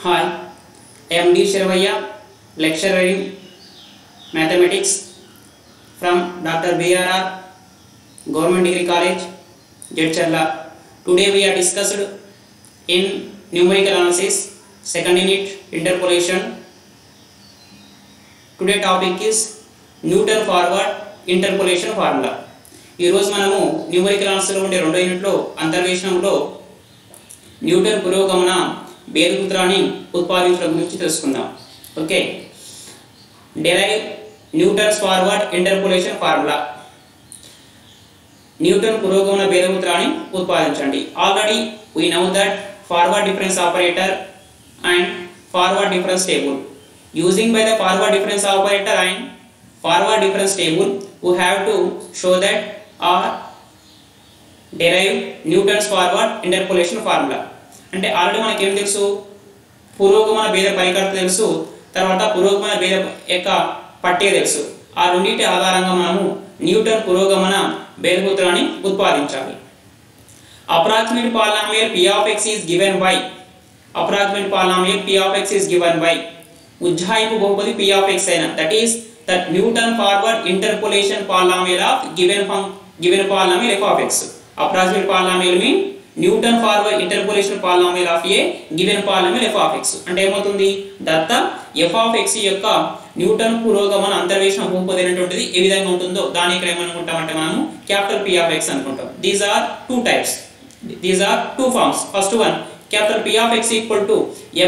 Hi, I am D. Sharavaya, lecturer in mathematics from Dr. BRR Government Degree College, Jedcharla. Today we are discussed in numerical analysis, second unit interpolation. Today topic is Newton forward interpolation formula. ఈ రోజు మనము numerical answer లో ఉండే రెండో unit లో అంతర్వేశనంలో Newton పురోగమన బేధసూత్రాన్ని ఉత్పాదించడం గురించి తెలుసుకుందాం. Okay, derive Newton's forward interpolation formula. Newton పురోగమన బేధసూత్రాన్ని ఉత్పాదించండి. Already we know that forward difference operator and forward difference table. Using by the forward difference operator and forward difference table, we have to show that or derive Newton's forward interpolation formula. అంటే already మనకి ఏం తెలుసు, పురోగమన భేద పరికర్త తెలుసు, తర్వాత పురోగమన భేద యొక్క పట్టిక తెలుసు. ఆ రెండింటి ఆధారంగా మనము న్యూటన్ పురోగమన బేధసూత్రాన్ని ఉత్పాదించాలి. Approximate polynomial p of x is given by approximate polynomial p of x is given by ఉజ్జాయింపు బహుపది p of x అయిన, that is that Newton forward interpolation polynomial of given polynomial f of x. Approximate polynomial mean Newton forward interpolation polynomial of a given polynomial f of x. అంటే ఏమవుతుంది, దత్త f of x యొక్క Newton పురోగమన అంతర్వేశన బహుపది అనేటువంటిది ఏ విధంగా ఉంటుందో దాన్ని ఇక్కడ ఏమనుకుంటామంటే మనము క్యాపిటల్ p of x అనుకుంటాం. These are two types. These are two forms. First one, capital P of x equal to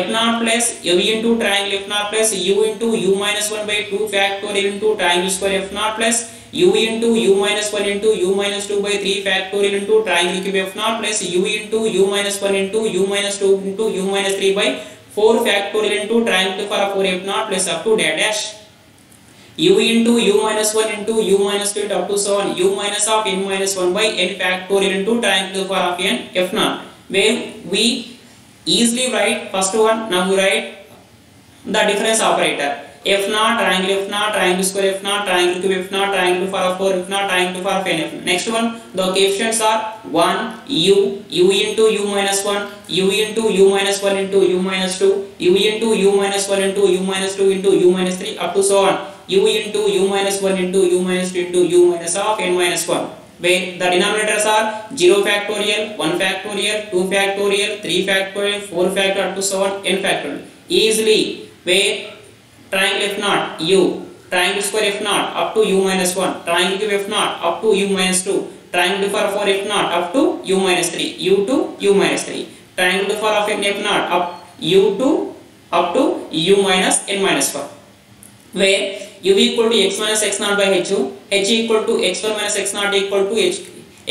f naught plus u into triangle f naught plus u into u minus 1 by 2 factorial into triangle square f naught plus u into u minus 1 into u minus 2 by 3 factorial into triangle cube f naught plus u into u minus 1 into u minus 2 into u minus 3 by 4 factorial into triangle for 4 f naught plus up to dash u into u minus 1 into u minus 2 up to so on u minus of n minus 1 by n factorial into triangle for of n f naught, where we easily write first one. Now we write the difference operator f naught triangle square f naught triangle cube f naught triangle for 4 f naught triangle for n f. Next one, the coefficients are 1 u into u minus 1 u into u minus 1 into u minus 2 u into u minus 1 into u minus 2 into u minus 3 up to so on u into u minus 1 into u minus 2 into u minus of n minus 1, where the denominators are 0 factorial, 1 factorial, 2 factorial, 3 factorial, 4 factorial up to so on n factorial. Easily, where triangle f naught u, triangle square f naught up to u minus 1, triangle cube f naught up to u minus 2, triangle for 4 f naught up to u minus 3, u to u minus 3, triangle for of n f naught up u to up to u minus n minus 1, where u equal to x minus x naught by h equal to x1 minus x naught equal to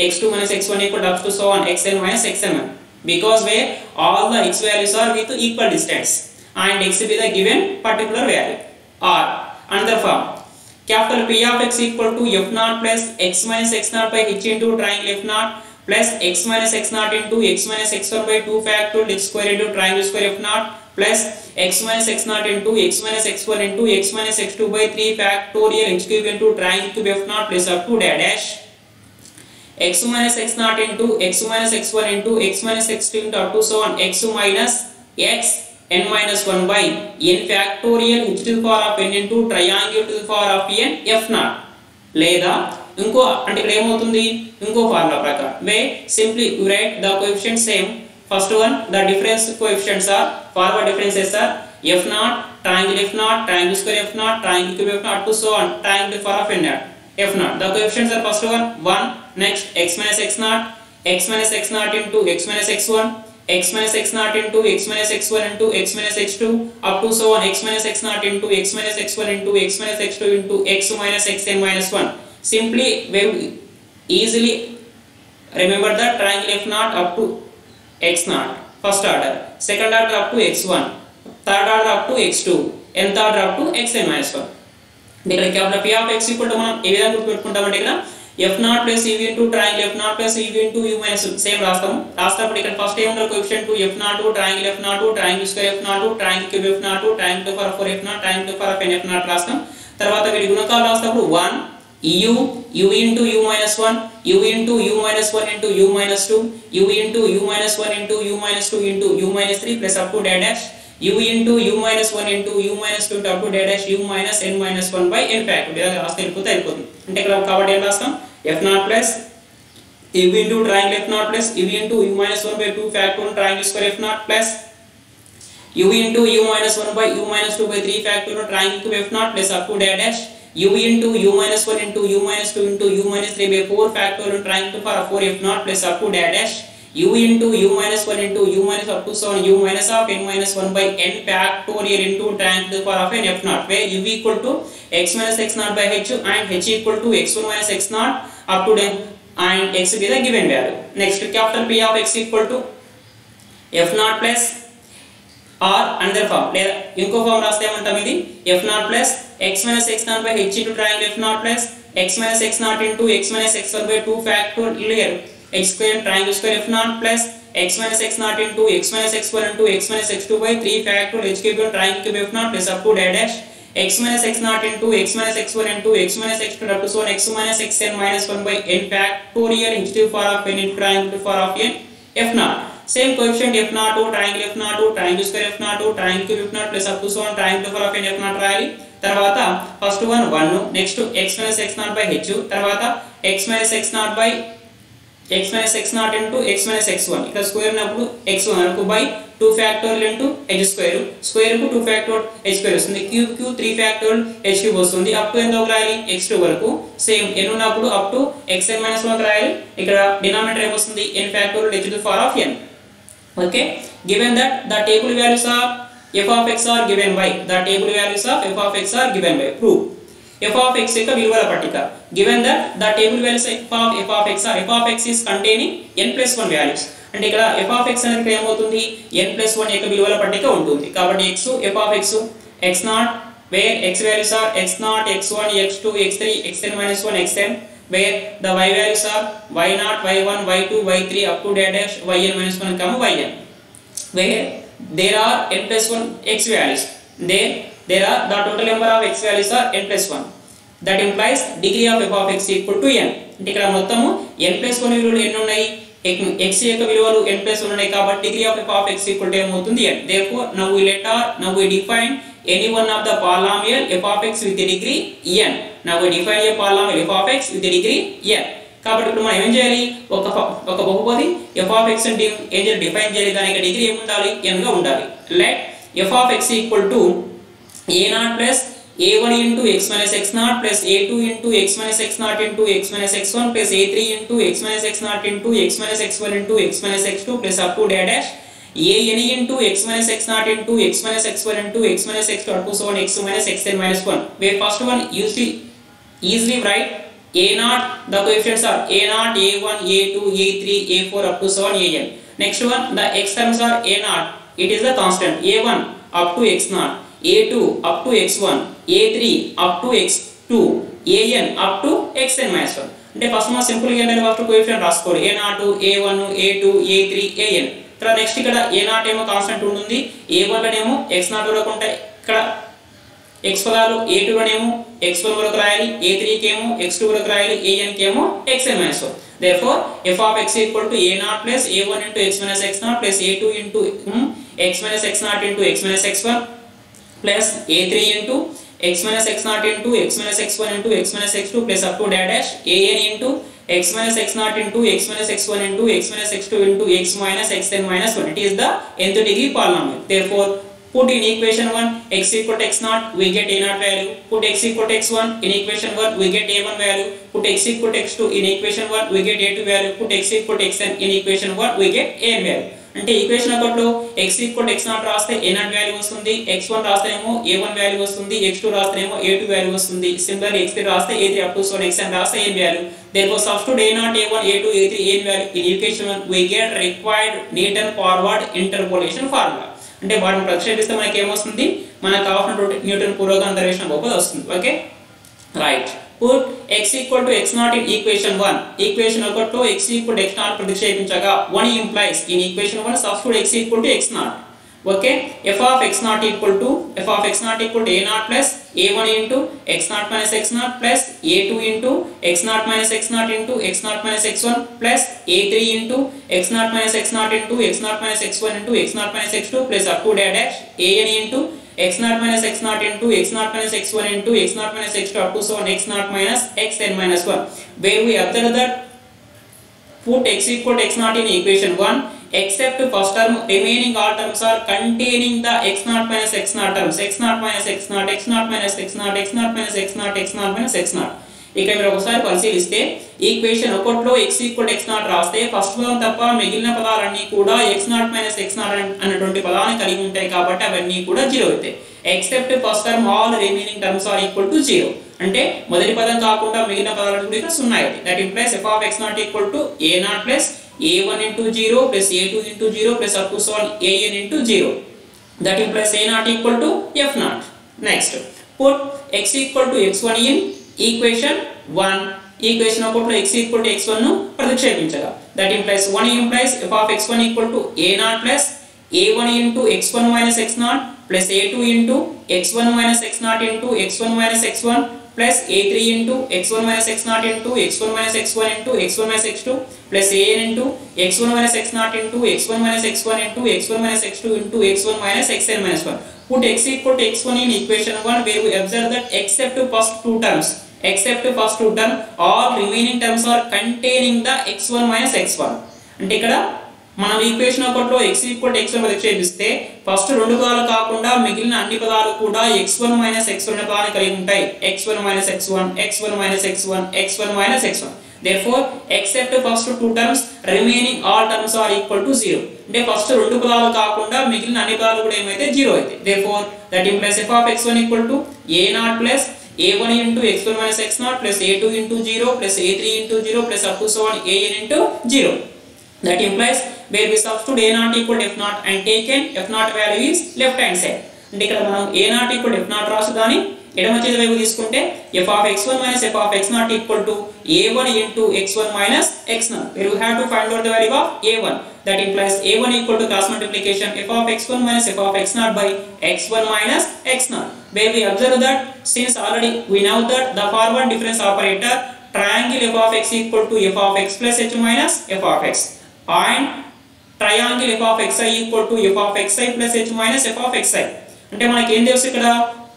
x2 minus x1 equal to up to so on xn minus xn1, because where all the x values are with equal distance and x be the given particular value. Or another form, capital P of x equal to f naught plus x minus x naught by h into triangle f naught plus x minus x naught into x minus x1 by 2 factorial x square into triangle square f naught plus x minus x naught into x minus x1 into x minus x2 by 3 factorial x cube into triangle cube f naught plus up to dash x minus x naught into x minus x1 into x minus x2 into up to so on x minus x n minus 1 by n factorial h to the power of n into triangle to the power of n f naught. లేదా ఇంకో అంటే ఇక్కడ ఏమవుతుంది, ఇంకో formula ప్రకారం where simply you write the coefficients same. First one, the difference coefficients are forward differences are f naught triangle square f naught triangle cube f naught to so on triangle for of n f naught. The coefficients are first one 1, next x minus x naught into x minus x1 x minus x naught into x minus x1 into x minus x2 up to so on x minus x naught into x minus x1 into x minus x2 into x minus xn minus 1. Simply we easily remember the triangle f naught up to x naught first order, second order up to x1, third order up to x2, nth order up to xn minus 1. ఇక్కడ capital p of x equal to మనం ఏ విధంగా గుర్తుపెట్టుకుంటామంటే ఇక్కడ f naught plus u into triangle f naught plus u into u minus same రాస్తాము. రాసేటప్పుడు ఇక్కడ first ఏం ఉండాలి, coefficient to f naught triangle f naught triangle square f naught triangle cube f naught triangle for 4 f naught triangle for n f naught రాస్తాం. తర్వాత వీటి గుణకాలు రాసేటప్పుడు 1 u into u minus 1 u into u minus 1 into u minus 2 u into u minus 1 into u minus 2 into u minus 3 plus up to dash u into u minus 1 into u minus 2 up to dash u minus n minus 1 by n factorial ఇలా రాస్తే అయిపోతుంది. అంటే ఇక్కడ కాబట్టి ఏం రాస్తాం f naught plus u into triangle f naught plus u into u minus 1 by 2 factorial triangle square f naught plus u into u minus 1 by u minus 2 by 3 factorial triangle cube f naught plus up to dash u into u minus 1 into u minus 2 into u minus 3 by 4 factorial triangle for 4 f naught plus up to dash u into u minus 1 into u minus up to 7 u minus of n minus 1 by n factorial into triangle for of n f naught where u equal to x minus x naught by h and h equal to x1 minus x naught up to then and x be the given value. Next capital P of x equal to f naught plus or another form లేదా ఇంకో form రాస్తే ఏమంటాం ఇది f naught plus x minus x naught by h into triangle f naught plus x minus x naught into x minus x1 by 2 factorial x square triangle square f naught plus x minus x naught into x minus x1 into x minus x2 by 3 factorial h cube triangle cube f naught plus up to dash x minus x naught into x minus x1 into x minus x2 up to so on x minus xn minus 1 by n factorial h cube for of n into triangle for of n f naught. Same coefficient f naught triangle f naught triangle square f naught triangle cube f naught plus up to so on triangle for of n f naught రాయాలి. తర్వాత first one 1 next x minus x naught by h తర్వాత x minus x naught by x minus x naught into x minus x1 ఇక్కడ square ఉన్నప్పుడు x1 వరకు by 2 factorial into h square square కు 2 factorial h square వస్తుంది cube కు 3 factorial h cube వస్తుంది up to ఎంత రాయాలి x2 వరకు సేమ్ n ఉన్నప్పుడు అప్ టు xn minus 1 రాయాలి ఇక్కడ డినామినేటర్ ఏమొస్తుంది n factorial h to the power of n. Okay, given that the table values of f of x are given by the table values of f of x are given by prove f of x యొక్క విలువల పట్టిక given that the table values of f of x are f of x is containing n plus 1 values అంటే ఇక్కడ f of x అనేది ఏమవుతుంది n plus 1 యొక్క విలువల పట్టిక ఉంటుంది కాబట్టి x f of x x naught where x values are x naught x1 x2 x3 xn minus 1 xn where the y values are y naught y1 y2 y3 up to dash yn minus 1 comma yn where there are n plus 1 x values there are the total number of x values are n plus 1 that implies degree of f of x equal to n అంటే ఇక్కడ మొత్తము n plus 1 విలువలు ఎన్ని ఉన్నాయి x యొక్క విలువలు n plus 1 ఉన్నాయి కాబట్టి degree of f of x equal to ఏమవుతుంది n. Therefore now we define any one of the polynomial f of x with the degree n. Now we define a polynomial f of x with the degree n. కాబట్టి ఇప్పుడు మనం ఏం చేయాలి ఒక బహుపది f of x అంటే ఏం చేయాలి డిఫైన్ చేయాలి దానికి డిగ్రీ ఏం ఉండాలి n గా ఉండాలి. Let f of x equal to a0 plus a1 into x minus x naught plus a2 into x minus x naught into x minus x1 plus a3 into x minus x naught into x minus x1 into x minus x2 plus up to dash an into x minus x naught into x minus x1 into x minus x2 up to so on x minus xn minus 1 where first one easily write a0 the coefficients are a0 a1 a2 a3 a4 up to so on an. Next one the x terms are a0 it is the constant a1 up to x0 a2 up to x1 a3 up to x2 an up to xn minus 1 అంటే first మనం simple గా ఏంటంటే first coefficient రాసుకోవాలి a0 a1 a2 a3 an. తర్వాత next ఇక్కడ a0 ఏమో constant ఉంటుంది a1 లోనేమో x0 వరకు ఉంటాయి ఇక్కడ x పదాలు a2 లోనేమో x1 వరకు రాయాలి a3 కేమో x2 వరకు రాయాలి an కేమో xn minus 1. Therefore f of x equal to a0 plus a1 into x minus x0 plus a2 into x minus x0 into x minus x1 plus a3 into x minus x0 into x minus x1 into x minus x2 plus up to dash an into x minus x0 into x minus x1 into x minus x2 into x minus xn minus 1. It is the nth degree polynomial. Therefore put in equation 1 x equal to x0 we get a0 value. Put x equal to x1 in equation 1 we get a1 value. Put x equal to x2 in equation 1 we get a2 value. Put x equal to xn in equation 1 we get an value. అంటే equation ఒకటిలో x equal to x0 రాస్తే a0 value వస్తుంది x1 రాస్తేనేమో a1 value వస్తుంది x2 రాస్తేనేమో a2 value వస్తుంది similarly x3 రాస్తే a3 up to so xn రాస్తే a value. Therefore substitute a0 a1 a2 a3 a value in equation 1 we get required Newton forward interpolation formula. అంటే వాటిని ప్రతిక్షేపిస్తే మనకి ఏమొస్తుంది మనకు కావాల్సిన న్యూటన్ పూర్వక అంతర్వేశన బహుపది వస్తుంది. Okay right. Put x equal to x0 in equation 1. Equation 1 x equal to x0 ప్రతిక్షేపించగా 1 implies in equation 1 substitute x equal to x0. Okay, f of x naught equal to a naught plus a1 into x naught minus x naught plus a2 into x naught minus x naught into x naught minus x1 plus a3 into x naught minus x naught into x naught minus x1 into x naught minus x2 plus up to dash an into x naught minus x naught into x naught minus x1 into x naught minus x2 up to so on x naught minus xn minus 1, where we observe that put x equal to x naught in equation 1 except first term, remaining all terms are containing the x naught minus x naught terms, x naught minus x naught, x naught minus x naught, x naught minus x naught, x naught minus x naught. ఇక్కడ మీరు ఒకసారి పరిశీలిస్తే equation 1లో x equal to x naught రాస్తే first పదం తప్ప మిగిలిన పదాలన్నీ కూడా x naught minus x naught అన్నటువంటి పదాన్ని కలిగి ఉంటాయి కాబట్టి అవన్నీ కూడా 0 అవుతాయి. Except first term all remaining terms are equal to 0. అంటే మొదటి పదం కాకుండా మిగిలిన పదాలు కూడా 0 అవుతాయి. That implies f of x naught equal to a naught plus a1 into 0 plus a2 into 0 plus up to so on an into 0. That implies a naught equal to f naught. Next, put x equal to x1 in equation 1. Equation of x equal to x1 ను ప్రతిక్షేపించగా. That implies 1 implies f of x1 equal to a naught plus a1 into x1 minus x naught plus a2 into x1 minus x naught into x1 minus x1 plus a3 into x1 minus x naught into x1 minus x1 into x1 minus x2 plus an into x1 minus x naught into x1 minus x1 into x1 minus x2 into x1 minus xn minus 1. Put x equal to x1 in equation 1, where we observe that except first two terms, all remaining terms are containing the x1 minus x1. అంటే ఇక్కడ మనం equation 1లో x equal to x1 ప్రతిక్షేపిస్తే first రెండు పదాలు కాకుండా మిగిలిన అన్ని పదాలు కూడా x1 minus x1 అనే పదాన్ని కలిగి ఉంటాయి. x1 minus x1, x1 minus x1, x1 minus x1. Therefore, except first two terms, remaining all terms are equal to 0. అంటే ఫస్ట్ రెండు పదాలు కాకుండా మిగిలిన అన్ని పదాలు కూడా ఏమైతే 0 అవుతాయి. Therefore, that implies f of x1 equal to a naught plus a1 into x1 minus x naught plus a2 into 0 plus a3 into 0 plus up to so on an into 0. That implies where we substitute a naught equal to f naught and taken f naught value is left hand side. అంటే ఇక్కడ మనం a naught equal to f naught రాసు దాని ఎడమ చేతి వైపు తీసుకుంటే f of x1 minus f of x naught equal to a1 into x1 minus x naught, where we have to find out the value of a1. That implies a1 equal to cross multiplication f of x1 minus f of x naught by x1 minus x naught, where we observe that since already we know that the forward difference operator triangle f of x equal to f of x plus h minus f of x and triangle f of xi equal to f of xi plus h minus f of xi. అంటే మనకి ఏం తెలుసు ఇక్కడ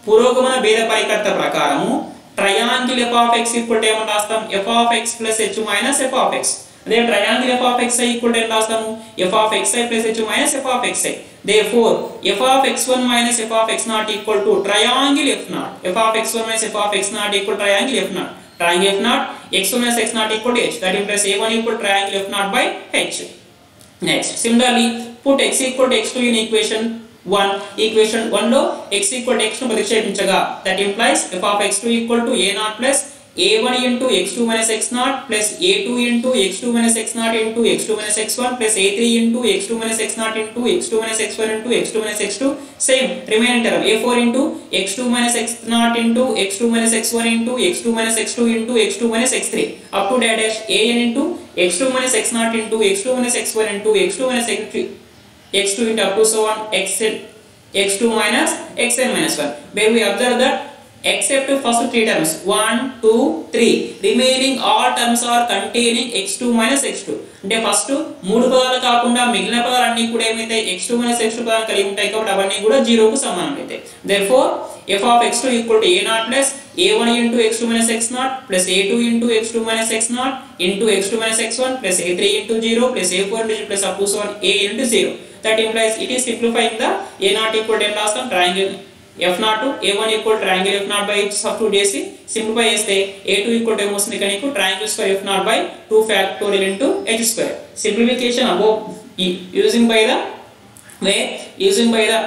పురోగమన భేద పరికర్త ప్రకారము triangle f of x equal to ఏమని రాస్తాం f of x plus h minus f of x. అదే triangle f of xi equal to ఏం రాస్తాము f of xi plus h minus f of xi. Therefore, f of x1 minus f of x naught equal to triangle f naught. f of x1 minus f of x naught equal to triangle f naught. Triangle f naught x1 minus x naught equal to h. That implies a1 equal to triangle f naught by h. Next, similarly, put x equal to x2 in equation 1. Equation 1 లో x equal to x ను ప్రతిక్షేపించగా that implies f of x2 equal to a naught plus a1 into x2 minus x naught plus a2 into x2 minus x naught into x2 minus x1 plus a3 into x2 minus x naught into x2 minus x1 into x2 minus x2. Same remaining term a4 into x2 minus x naught into x2 minus x1 into x2 minus x2 into x2 minus x3 up to dash an into x2 minus x naught into x2 minus x1 into x2 minus x2 into up to so on x2 minus xn minus 1, where we observe that except first three terms 1 2 3 remaining all terms are containing x2 minus x2. అంటే first మూడు పదాలు కాకుండా మిగిలిన పదాలన్నీ కూడా ఏమైతే x2 minus x2 పదాలు కలిగి ఉంటాయి కాబట్టి అవన్నీ కూడా 0 కు సమానం అవుతాయి. Therefore, f of x2 equal to a naught plus a1 into x2 minus x naught plus a2 into x2 minus x naught into x2 minus x1 plus a3 into 0 plus a4 into plus up to so on a into 0. That implies it is simplifying the a naught equal to some triangle f naught to a1 equal to triangle f naught by substitute చేసి simplify చేస్తే a2 equal to ఏమొస్తుంది ఇక్కడ నీకు triangle square f naught by 2 factorial into h square. Simplification above using by the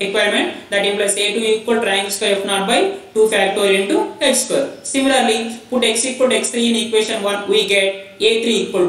requirement that implies a2 equal to triangle square f naught by 2 factorial into h square. Similarly, put x equal to x3 in equation 1, we get a3 equal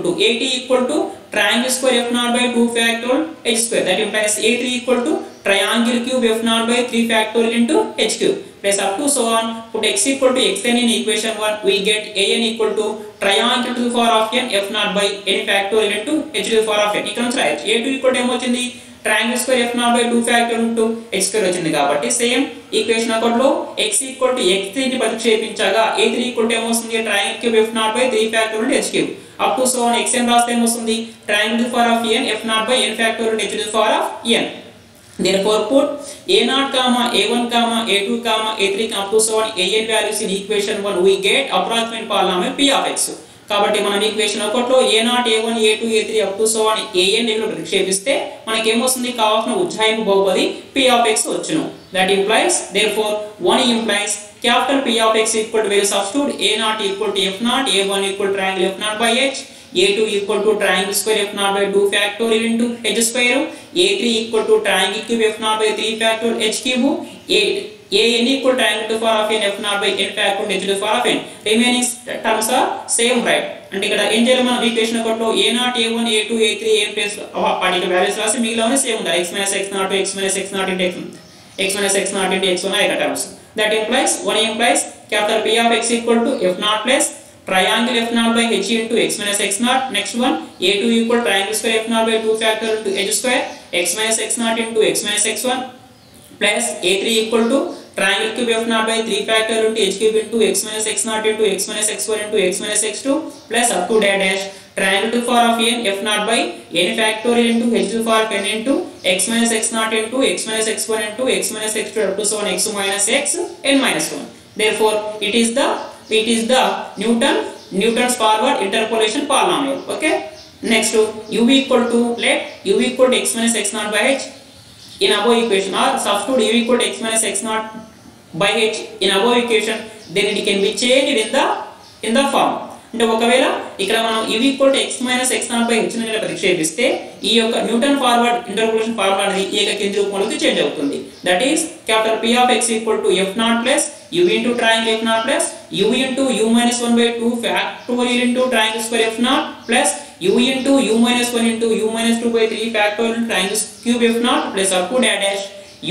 to triangle square f naught by 2 factorial h square. That implies a3 equal to triangle cube f naught by 3 factorial into h cube plus up to so on. Put x equal to xn in equation 1, we get an equal to triangle to the power of n f naught by n factorial into h to the power of n. ఇక్కడ నుంచి రాయొచ్చు a2 equal to ఏమొచ్చింది triangle square f naught by 2 factor into h square వచ్చింది కాబట్టి same equation ఒకటిలో x x3 ని ప్రతిక్షేపించగా a3 ఏమొస్తుంది triangle cube f naught by 3 factor into h cube up to so on xn రాస్తే ఏమొస్తుంది triangle to power of n f naught by n factor into h to power of n. Therefore put a0, a1, a2, a3 up to so on an values in equation 1 we get approximate polynomial p of x. కాబట్టి మనం equation ఒకటిలో a0, a1, a2, a3 up to so on an ని ప్రతిక్షేపిస్తే మనకి ఏమొస్తుంది కావాల్సిన ఉజ్జాయింపు బహుపది p of x వచ్చును. That implies therefore 1 implies capital P of x equal to value substitute a0 equal to f naught, a1 equal to triangle f naught by h, a2 equal to triangle square f naught by 2 factorial into h square, a3 equal to triangle cube f naught by 3 factorial h cube, an equal to triangle to the power of n f naught by n factorial h to the power of n. Remaining terms are same, right? అంటే ఇక్కడ ఏం చేయాలి మనం equation ఒకటిలో a0, a1, a2, a3, an plus వాటి values రాసి మిగిలినవి same ఉంటాయి x - x0 x - x0 into x - x0 into x1 ఐక terms. That implies 1 implies capital P of x equal to f naught plus triangle f naught by h into x minus x naught. Next one a2 equal triangle square f naught by 2 factor into h square x minus x naught into x minus x1 plus a3 equal to triangle cube f naught by 3 factor into h cube into x minus x naught into x minus x1 into x minus x2 plus up to dash triangle to the power of n f naught by n factorial into h to the power of n into x minus x naught into x minus x1 into x minus x2 up to so on x minus x n minus 1. Therefore it is the Newton's forward interpolation polynomial. Okay. Next u equal to let u equal to x minus x naught by h in above equation, or substitute u equal to x minus x naught by h in above equation, then it can be changed in the form. అంటే ఒకవేళ ఇక్కడ మనం u equal to x minus x naught by h ని ప్రతిక్షేపిస్తే ఈ యొక్క Newton forward interpolation formula అనేది ఏకకేంద్ర రూపంలోకి చేంజ్ అవుతుంది. That is capital P of x equal to f naught plus u into triangle f naught plus u into u minus 1 by 2 factorial into triangle square f naught plus u into u minus 1 into u minus 2 by 3 factorial into triangle cube f naught plus up to dash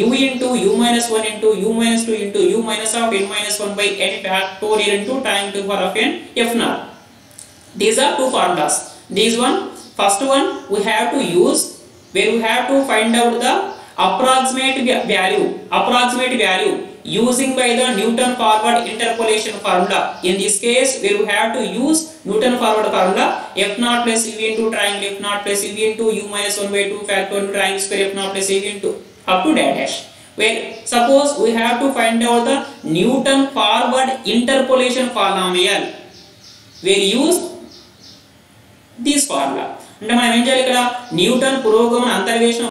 u into u minus 1 into u minus 2 into u minus of n minus 1 by n factorial into triangle to the power of n f naught. These are two formulas. First one we have to use where we have to find out the approximate value using by the Newton forward interpolation formula. In this case where we have to use Newton forward formula f naught plus u into triangle f naught plus u into u minus 1 by 2 factorial triangle square f naught plus u into up to dash. Where suppose we have to find out the Newton forward interpolation polynomial, where use this formula. అంటే మనం ఏం చేయాలి ఇక్కడ Newton పురోగమన అంతర్వేశం